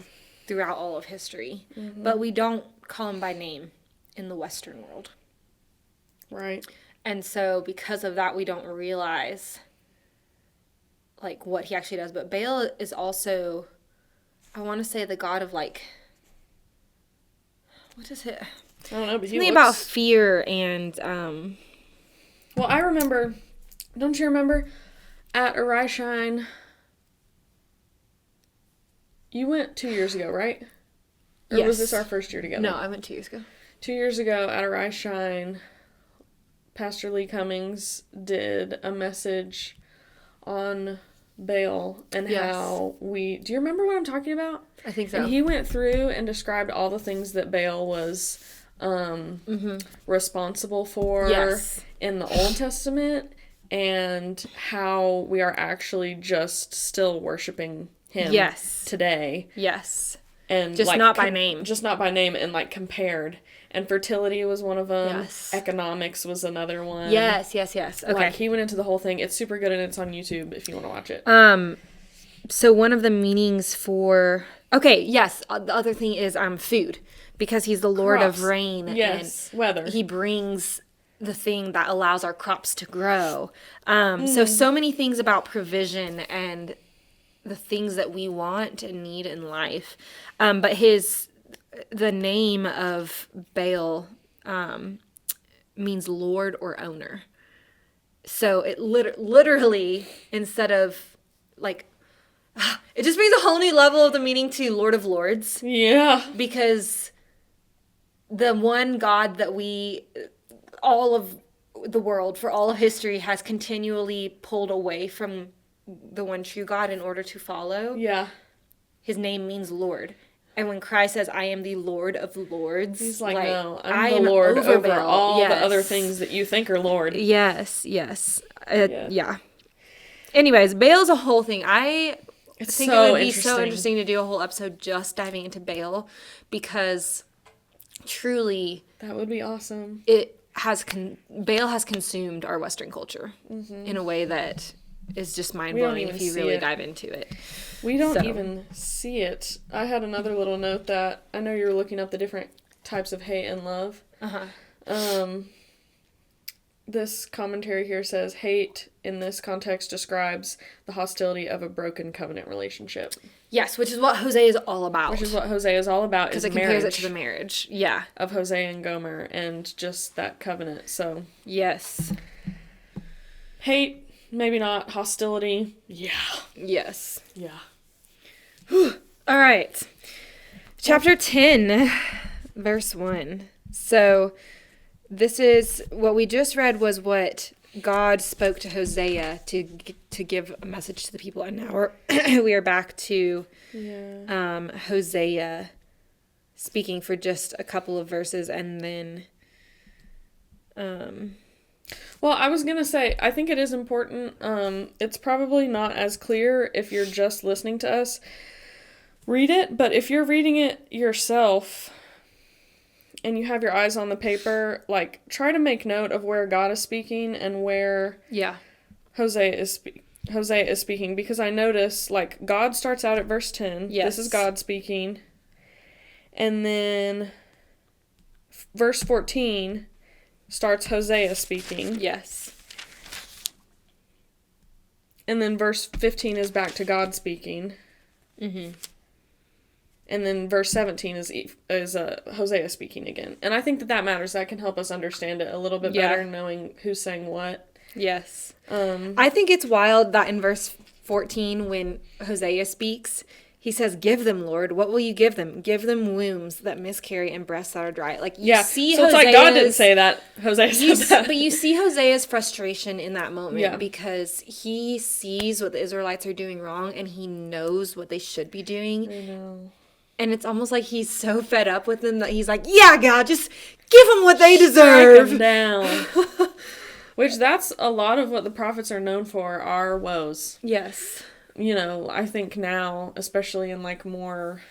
Throughout all of history. Mm-hmm. But we don't call him by name in the Western world. Right. And so because of that, we don't realize, like, what he actually does. But Baal is also, I want to say, the god of, like, what is it? I don't know, but something about fear and, Well, I remember, don't you remember, at Arise Shine, you went 2 years ago, right? Or was this our first year together? No, I went 2 years ago. 2 years ago at Arise Shine, Pastor Lee Cummings did a message on Baal and how do you remember what I'm talking about? I think so. And he went through and described all the things that Baal was responsible for in the Old Testament, and how we are actually just still worshiping him today. Yes. And just, like, not by name. Just not by name, and, like, compared. And fertility was one of them. Yes. Economics was another one. Yes. Okay. Like, he went into the whole thing. It's super good, and it's on YouTube if you want to watch it. So one of the meanings for... Okay, yes. The other thing is food. Because he's the Lord of rain. Yes, and weather. He brings the thing that allows our crops to grow. So many things about provision and the things that we want and need in life. But the name of Baal means Lord or owner. So it literally, instead of like, it just brings a whole new level of the meaning to Lord of Lords. Yeah. Because the one God that all of the world, for all of history, has continually pulled away from the one true God in order to follow. Yeah. His name means Lord. And when Christ says, I am the Lord of Lords. He's like, no, I I'm am the Lord over Baal. all Yes. the other things that you think are Lord. Yes. Yeah. Anyways, Baal's a whole thing. I think it would be so interesting to do a whole episode just diving into Baal, because truly that would be awesome. Baal has consumed our Western culture in a way that is just mind-blowing if you really dive into it. We don't even see it. I had another little note that I know you were looking up the different types of hate and love. This commentary here says hate in this context describes the hostility of a broken covenant relationship. Yes, which is what Hosea is all about. Which is what Hosea is all about. Because it compares it to the marriage. Yeah. Of Hosea and Gomer and just that covenant. So. Yes. Hate, maybe not. Hostility. Yeah. Yes. Yeah. Whew. All right. Chapter 10, verse 1. So, this is what we just read was what God spoke to Hosea to give a message to the people, and now we are back to Hosea speaking for just a couple of verses, and then well, I was gonna say, I think it is important. It's probably not as clear if you're just listening to us read it, but if you're reading it yourself and you have your eyes on the paper, like, try to make note of where God is speaking and where Hosea is speaking, because I notice, like, God starts out at verse 10. Yes. This is God speaking. And then verse 14 starts Hosea speaking. Yes. And then verse 15 is back to God speaking. Mm-hmm. And then verse 17 is Hosea speaking again. And I think that matters. That can help us understand it a little bit better, knowing who's saying what. Yes. I think it's wild that in verse 14, when Hosea speaks, he says, give them, Lord. What will you give them? Give them wombs that miscarry and breasts that are dry. Like, you see so it's like God didn't say that. Hosea said that. But you see Hosea's frustration in that moment because he sees what the Israelites are doing wrong and he knows what they should be doing. I know. And it's almost like he's so fed up with them that he's like, yeah, God, just give them what they deserve. Strike them down. Which, that's a lot of what the prophets are known for, are woes. Yes. You know, I think now, especially in, like, more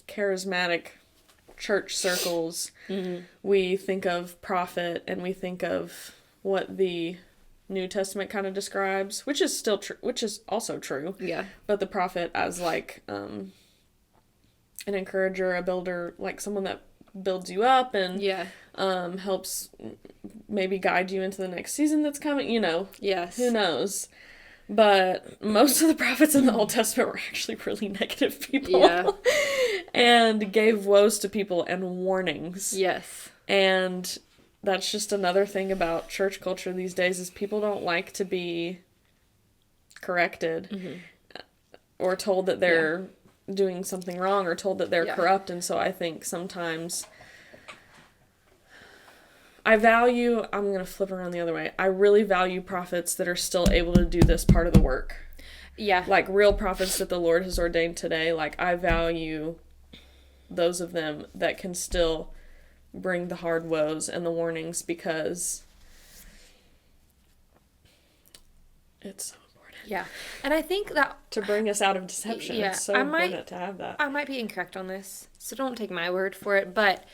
charismatic church circles, we think of prophet and we think of what the New Testament kind of describes, which is still true, which is also true. Yeah. But the prophet as, like, an encourager, a builder, like someone that builds you up and helps maybe guide you into the next season that's coming, you know. Yes. Who knows? But most of the prophets in the Old Testament were actually really negative people. Yeah. And gave woes to people and warnings. Yes. And that's just another thing about church culture these days, is people don't like to be corrected or told that they're doing something wrong or told that they're corrupt. And so I think sometimes I'm going to flip around the other way. I really value prophets that are still able to do this part of the work. Yeah. Like real prophets that the Lord has ordained today. Like, I value those of them that can still bring the hard woes and the warnings, because it's so important. Yeah. And I think that to bring us out of deception, it's so important to have that. I might be incorrect on this, so don't take my word for it, but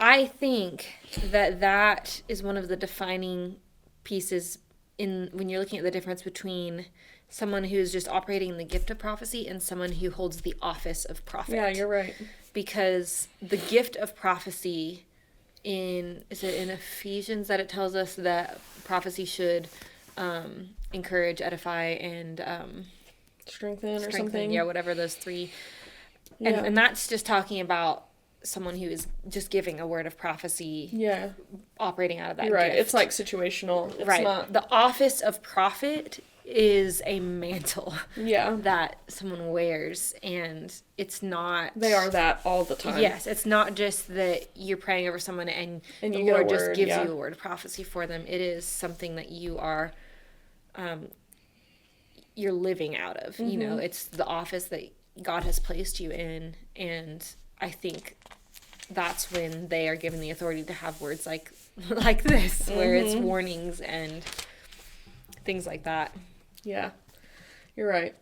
I think that is one of the defining pieces when you're looking at the difference between someone who's just operating in the gift of prophecy and someone who holds the office of prophet. Yeah, you're right. Because the gift of prophecy is it in Ephesians that it tells us that prophecy should encourage, edify, and strengthen or something. Yeah, whatever those three. Yeah. And that's just talking about someone who is just giving a word of prophecy. Yeah. Operating out of that You're right. gift. It's like situational. It's right. not... The office of prophet is a mantle. Yeah. That someone wears, and it's not... They are that all the time. Yes, it's not just that you're praying over someone and the you Lord get a just word, gives yeah. you a word of prophecy for them. It is something that you are... you're living out of. You know, it's the office that God has placed you in, and I think that's when they are given the authority to have words like this, where it's warnings and things like that. Yeah, you're right.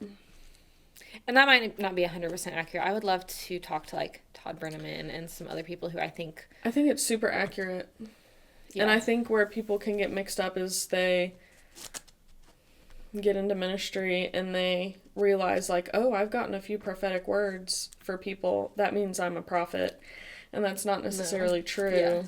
And that might not be 100% accurate. I would love to talk to like Todd Brenneman and some other people who I think it's super accurate. Yeah. And I think where people can get mixed up is they get into ministry and they realize like, oh, I've gotten a few prophetic words for people. That means I'm a prophet. And that's not necessarily true. Yeah.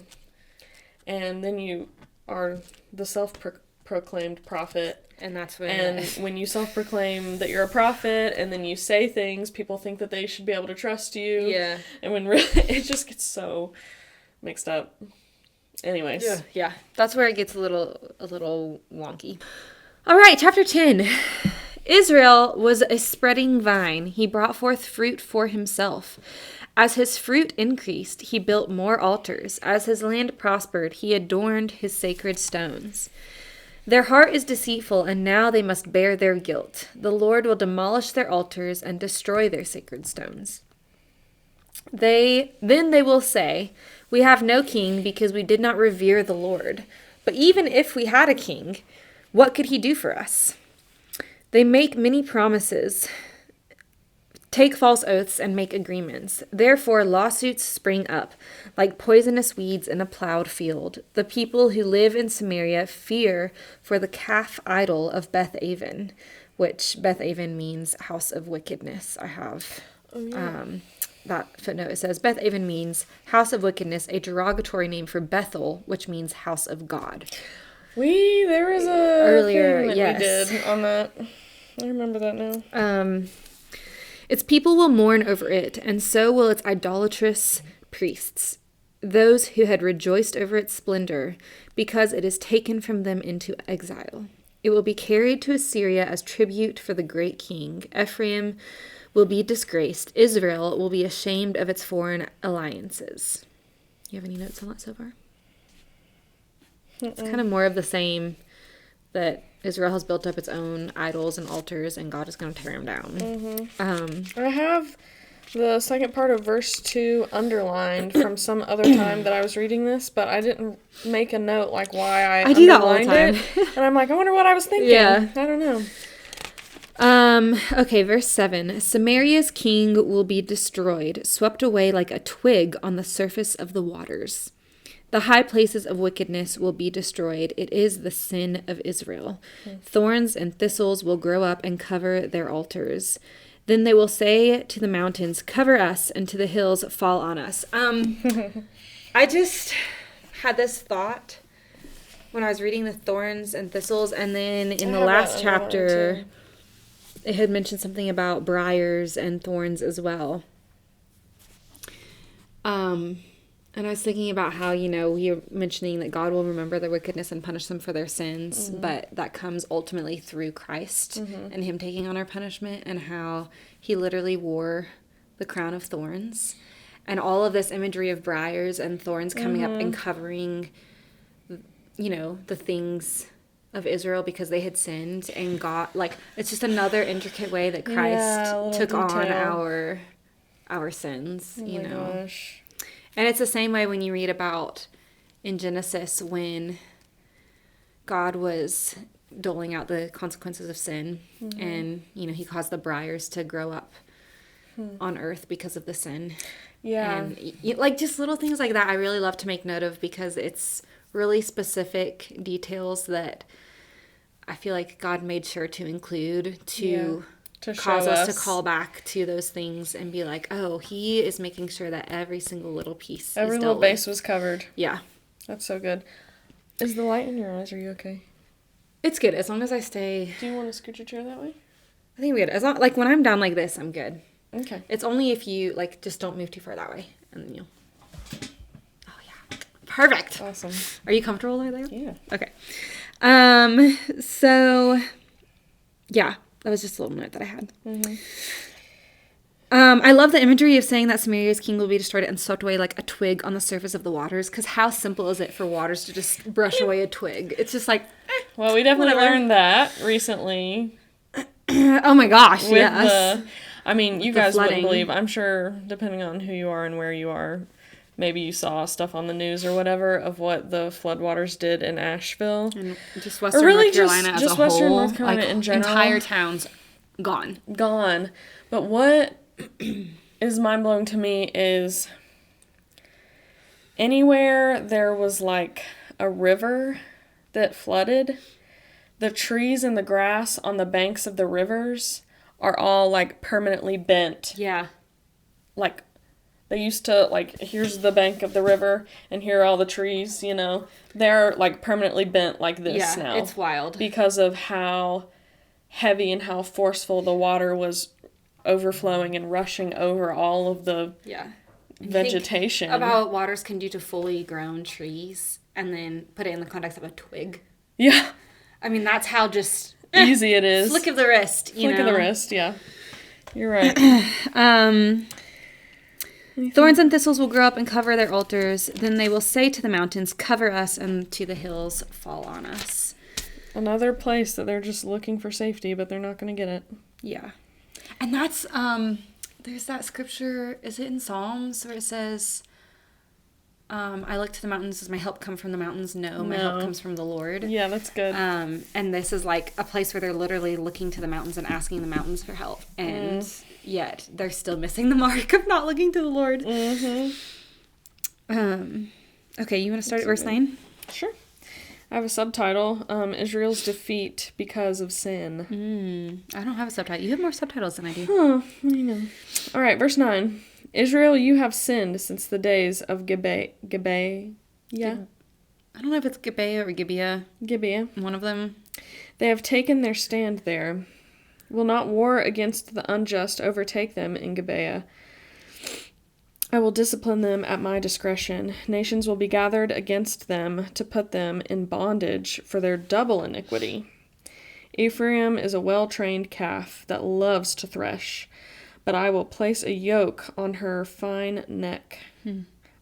And then you are the self-proclaimed prophet. And that's when... And when you self-proclaim that you're a prophet and then you say things, people think that they should be able to trust you. Yeah. And when really, it just gets so mixed up. Anyways. Yeah. That's where it gets a little wonky. All right, chapter 10. Israel was a spreading vine. He brought forth fruit for himself. As his fruit increased, he built more altars. As his land prospered, he adorned his sacred stones. Their heart is deceitful, and now they must bear their guilt. The Lord will demolish their altars and destroy their sacred stones. Then they will say, "We have no king because we did not revere the Lord. But even if we had a king, what could he do for us?" They make many promises, take false oaths, and make agreements. Therefore, lawsuits spring up, like poisonous weeds in a plowed field. The people who live in Samaria fear for the calf idol of Beth-aven, which Beth-aven means house of wickedness. I have that footnote. It says, Beth-aven means house of wickedness, a derogatory name for Bethel, which means house of God. There was a earlier thing that we did on that. I remember that now. Its people will mourn over it, and so will its idolatrous priests, those who had rejoiced over its splendor, because it is taken from them into exile. It will be carried to Assyria as tribute for the great king. Ephraim will be disgraced. Israel will be ashamed of its foreign alliances. You have any notes on that so far? It's kind of more of the same, that Israel has built up its own idols and altars, and God is going to tear them down. I have the second part of verse 2 underlined from some other time that I was reading this, but I didn't make a note like why I do that all the underlined time. it. And I'm like, I wonder what I was thinking. Yeah. I don't know. Okay, verse 7. Samaria's king will be destroyed, swept away like a twig on the surface of the waters. The high places of wickedness will be destroyed. It is the sin of Israel. Thorns and thistles will grow up and cover their altars. Then they will say to the mountains, "Cover us," and to the hills, "Fall on us." I just had this thought when I was reading the thorns and thistles, and then in the last chapter, it had mentioned something about briars and thorns as well. And I was thinking about how, you're mentioning that God will remember their wickedness and punish them for their sins, but that comes ultimately through Christ and him taking on our punishment, and how he literally wore the crown of thorns, and all of this imagery of briars and thorns coming up and covering, the things of Israel because they had sinned, and God, it's just another intricate way that Christ took on our sins, Gosh. And it's the same way when you read about in Genesis when God was doling out the consequences of sin, and, he caused the briars to grow up on earth because of the sin. Yeah. And, just little things like that I really love to make note of, because it's really specific details that I feel like God made sure to include to cause us to call back to those things and be like, oh, he is making sure that every single little piece every little base was covered. Yeah. That's so good. Is the light in your eyes? Are you okay? It's good, as long as I stay... Do you want to scoot your chair that way? I think we're good. As long, like, when I'm down like this, I'm good. Okay. It's only if you, like, just don't move too far that way. And then you'll... Oh, yeah. Perfect. Awesome. Are you comfortable over there? Yeah. Okay. So, yeah. That was just a little note that I had. Mm-hmm. I love the imagery of saying that Samaria's king will be destroyed and swept away like a twig on the surface of the waters. Because how simple is it for waters to just brush away a twig? It's just like, Well, we definitely whatever. learned that recently. Oh my gosh, With yes. I mean, you The guys wouldn't flooding. believe. I'm sure, depending on who you are and where you are, maybe you saw stuff on the news or whatever of what the floodwaters did in Asheville. And just Western really North Carolina just as a Western whole, North Carolina like, in general. entire towns gone. Gone. But what is mind-blowing to me is anywhere there was like a river that flooded, the trees and the grass on the banks of the rivers are all like permanently bent. Yeah. Like they used to, like, here's the bank of the river and here are all the trees, you know. They're like permanently bent like this now. It's wild. Because of how heavy and how forceful the water was overflowing and rushing over all of the vegetation. Think about what waters can do to fully grown trees and then put it in the context of a twig. Yeah. I mean, that's how just easy it is. flick of the wrist, you know. Flick of the wrist, yeah. You're right. Thorns and thistles will grow up and cover their altars. Then they will say to the mountains, cover us, and to the hills, fall on us. Another place that they're just looking for safety, but they're not going to get it. Yeah. And that's, there's that scripture, is it in Psalms, where it says, I look to the mountains, does my help come from the mountains? No, my help comes from the Lord. Yeah, that's good. And this is like a place where they're literally looking to the mountains and asking the mountains for help. And yet they're still missing the mark of not looking to the Lord. Mm-hmm. Okay, you want to start at verse 9? Sure. I have a subtitle, Israel's defeat because of sin. I don't have a subtitle. You have more subtitles than I do. Oh, I know. All right, verse 9. Israel, you have sinned since the days of Gibeah. Yeah. I don't know if it's Gibeah or Gibeah. Gibeah. One of them. They have taken their stand there. Will not war against the unjust overtake them in Gibeah? I will discipline them at my discretion. Nations will be gathered against them to put them in bondage for their double iniquity. Ephraim is a well-trained calf that loves to thresh, but I will place a yoke on her fine neck.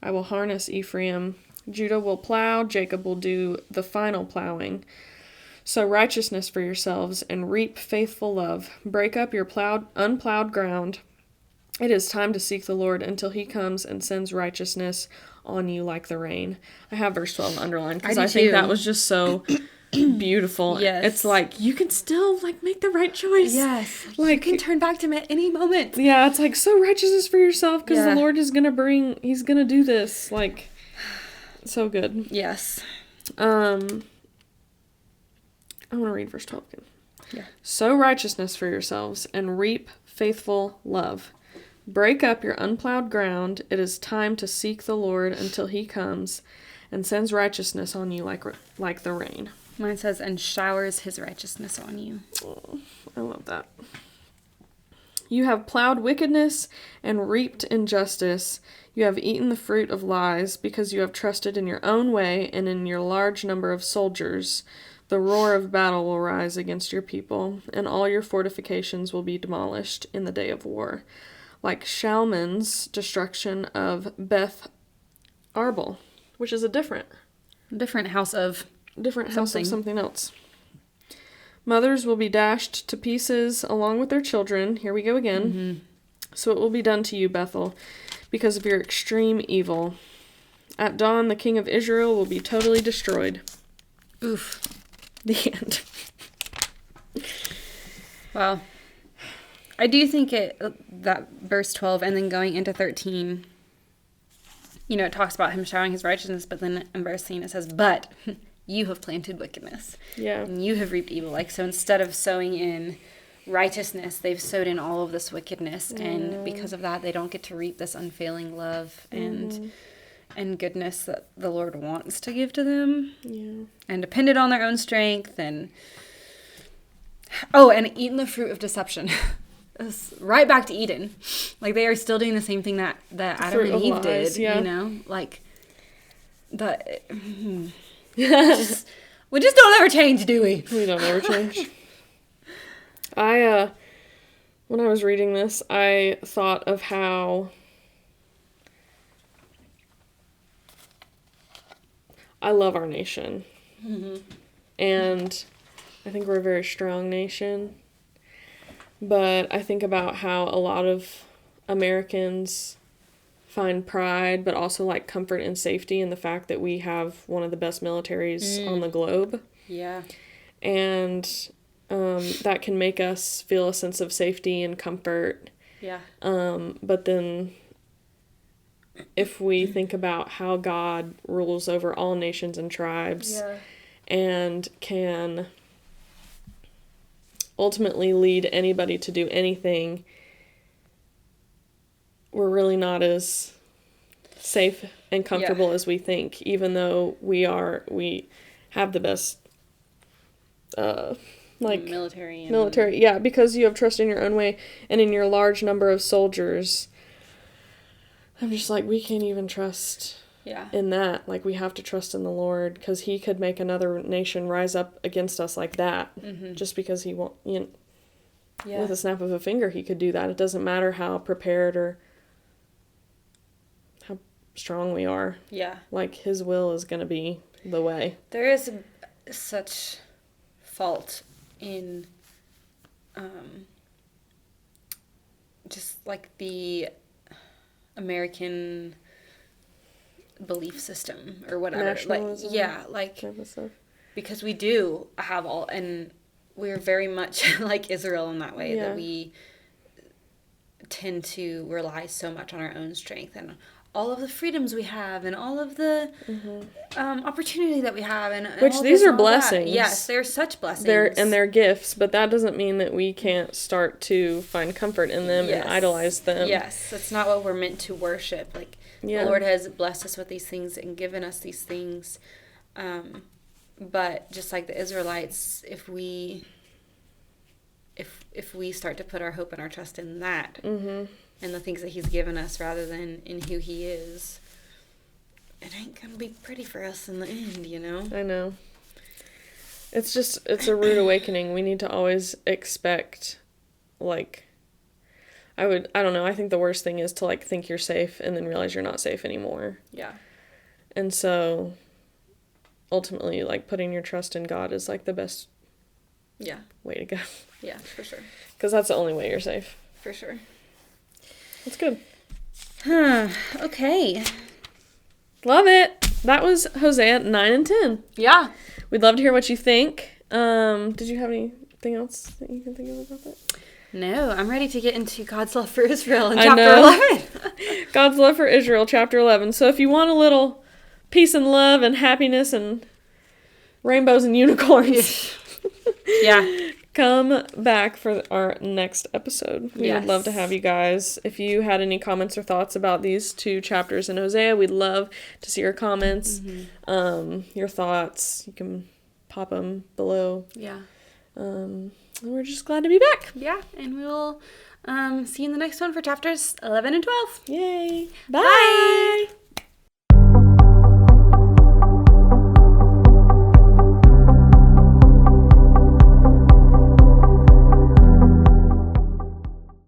I will harness Ephraim. Judah will plow, Jacob will do the final plowing. Sow righteousness for yourselves and reap faithful love. Break up your unplowed ground. It is time to seek the Lord until he comes and sends righteousness on you like the rain. I have verse 12 underlined because I think that was just so beautiful. Yes. It's like, you can still, like, make the right choice. Yes. Like, You can turn back to him at any moment. yeah, it's like, sow righteousness for yourself because Yeah. the Lord is going to he's going to do this. Like, so good. Yes. I want to read verse 12 again. Yeah. Sow righteousness for yourselves and reap faithful love. Break up your unplowed ground. It is time to seek the Lord until he comes and sends righteousness on you like the rain. Mine says, and showers his righteousness on you. Oh, I love that. You have plowed wickedness and reaped injustice. You have eaten the fruit of lies because you have trusted in your own way and in your large number of soldiers. The roar of battle will rise against your people, and all your fortifications will be demolished in the day of war. Like Shalman's destruction of Beth Arbel, which is a different House of house of something else. Mothers will be dashed to pieces along with their children. Here we go again. So it will be done to you, Bethel, because of your extreme evil. At dawn, the king of Israel will be totally destroyed. Oof. The end. Wow. I do think that verse 12 and then going into 13, you know, it talks about him showering his righteousness, but then in verse 13 it says, but you have planted wickedness. Yeah. And you have reaped evil. Like, so instead of sowing in righteousness, they've sowed in all of this wickedness. And because of that, they don't get to reap this unfailing love and goodness that the Lord wants to give to them. Yeah. And depended on their own strength and Oh, and eating the fruit of deception. It's right back to Eden. Like, they are still doing the same thing that Adam Fruit and of Eve lies, did, yeah. you know? Like, we just don't ever change, do we? We don't ever change. When I was reading this, I thought of how I love our nation. Mm-hmm. And I think we're a very strong nation. But I think about how a lot of Americans find pride, but also like comfort and safety in the fact that we have one of the best militaries on the globe. Yeah. And that can make us feel a sense of safety and comfort. Yeah. But then if we think about how God rules over all nations and tribes and can ultimately lead anybody to do anything, we're really not as safe and comfortable as we think, even though we have the best military, yeah, because you have trust in your own way and in your large number of soldiers. I'm just like, we can't even trust in that. Like, we have to trust in the Lord, because he could make another nation rise up against us like that, just because he won't, with a snap of a finger, he could do that. It doesn't matter how prepared or how strong we are. Yeah. Like, his will is going to be the way. There is such fault in just like the American belief system or whatever. Nationalism, type of stuff. Because we do have all, and we're very much like Israel in that way, that we tend to rely so much on our own strength and all of the freedoms we have and all of the opportunity that we have, and which all these this are and all blessings. That. Yes, they're such blessings. They're gifts, but that doesn't mean that we can't start to find comfort in them and idolize them. Yes, that's not what we're meant to worship. Like, the Lord has blessed us with these things and given us these things. But just like the Israelites, if we start to put our hope and our trust in that and the things that he's given us rather than in who he is, it ain't gonna be pretty for us in the end, you know? I know. It's a rude awakening. We need to always expect, like, I don't know, I think the worst thing is to, like, think you're safe and then realize you're not safe anymore. Yeah. And so, ultimately, like, putting your trust in God is, like, the best way to go. Yeah, for sure. Because that's the only way you're safe. For sure. That's good. Okay. Love it. That was Hosea 9 and 10. Yeah. We'd love to hear what you think. Did you have anything else that you can think of about that? No, I'm ready to get into God's love for Israel in chapter 11. God's love for Israel, chapter 11. So if you want a little peace and love and happiness and rainbows and unicorns, come back for our next episode. We would love to have you guys. If you had any comments or thoughts about these two chapters in Hosea, we'd love to see your comments, your thoughts. You can pop them below. Yeah. And we're just glad to be back. Yeah, and we'll see you in the next one for chapters 11 and 12. Yay. Bye. Bye.